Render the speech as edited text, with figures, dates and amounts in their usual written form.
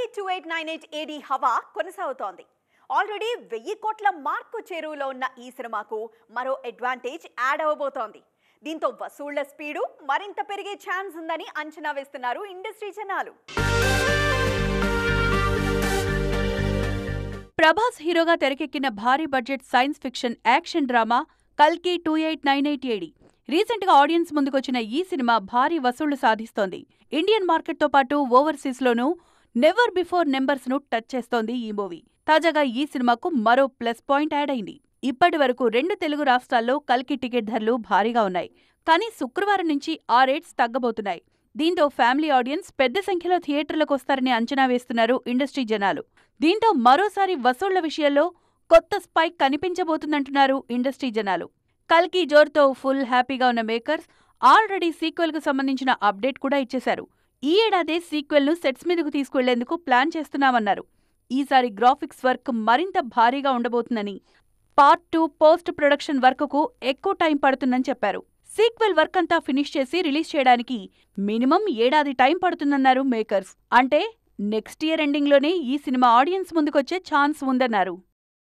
కల్కి 2898 ఏడి హవా కొనసాగుతోంది. ఆల్రెడీ 1000 కోట్ల మార్కు చేరువలో ఉన్న ఈ సినిమాకు మరో అడ్వాంటేజ్ యాడ్ అవబోతోంది. దీంతో వసూళ్ల స్పీడు మరింత పెరిగే ఛాన్స్ ఉందని అంచనా వేస్తున్నారు ఇండస్ట్రీ జనాలు. ప్రభాస్ హీరోగా తెరకెక్కిన భారీ budget science fiction action drama కల్కి 2898 ఏడి రీసెంట్ గా ఆడియన్స్ ముందుకొచ్చిన ఈ సినిమా భారీ వసూళ్లు సాధిస్తోంది. ఇండియన్ మార్కెట్ తో పాటు ఓవర్సీస్ లోనూ నెవర్ బిఫోర్ నెంబర్స్ ను టచ్ చేస్తోంది ఈ మూవీ. తాజాగా ఈ సినిమాకు మరో ప్లస్ పాయింట్ యాడ్ అయింది. ఇప్పటి వరకు 2 తెలుగు రాష్ట్రాల్లో కల్కి టికెట్ ధరలు భారీగా ఉన్నాయి. కానీ శుక్రవారం నుంచి ఆ రేట్స్ తగ్గబోతున్నాయి. దీంతో ఫ్యామిలీ ఆడియన్స్ పెద్ద సంఖ్యలో థియేటర్లకు వస్తారని అంచనా వేస్తున్నారు ఇండస్ట్రీ జనాలు. దీంతో మరోసారి వసూళ్ల విషయంలో కొత్త స్పైక్ కనిపించబోతుందంటున్నారు ఇండస్ట్రీ జనాలు. కల్కి జోర్తో ఫుల్ హ్యాపీగా ఉన్న మేకర్స్ ఆల్రెడీ సీక్వెల్ కు సంబంధించిన అప్డేట్ కూడా ఇచ్చేశారు. ఈ ఏడాదే సీక్వెల్ ను సెట్స్ మీదకు తీసుకువెళ్లేందుకు ప్లాన్ చేస్తున్నామన్నారు. ఈసారి గ్రాఫిక్స్ వర్క్ మరింత భారీగా ఉండబోతుందని, పార్ట్ 2 పోస్ట్ ప్రొడక్షన్ వర్క్ కు ఎక్కువ టైం పడుతుందని చెప్పారు. సీక్వెల్ వర్క్ అంతా ఫినిష్ చేసి రిలీజ్ చేయడానికి మినిమం ఏడాది టైం పడుతుందన్నారు మేకర్స్. అంటే నెక్స్ట్ ఇయర్ ఎండింగ్ లోనే ఈ సినిమా ఆడియన్స్ ముందుకొచ్చే ఛాన్స్ ఉందన్నారు.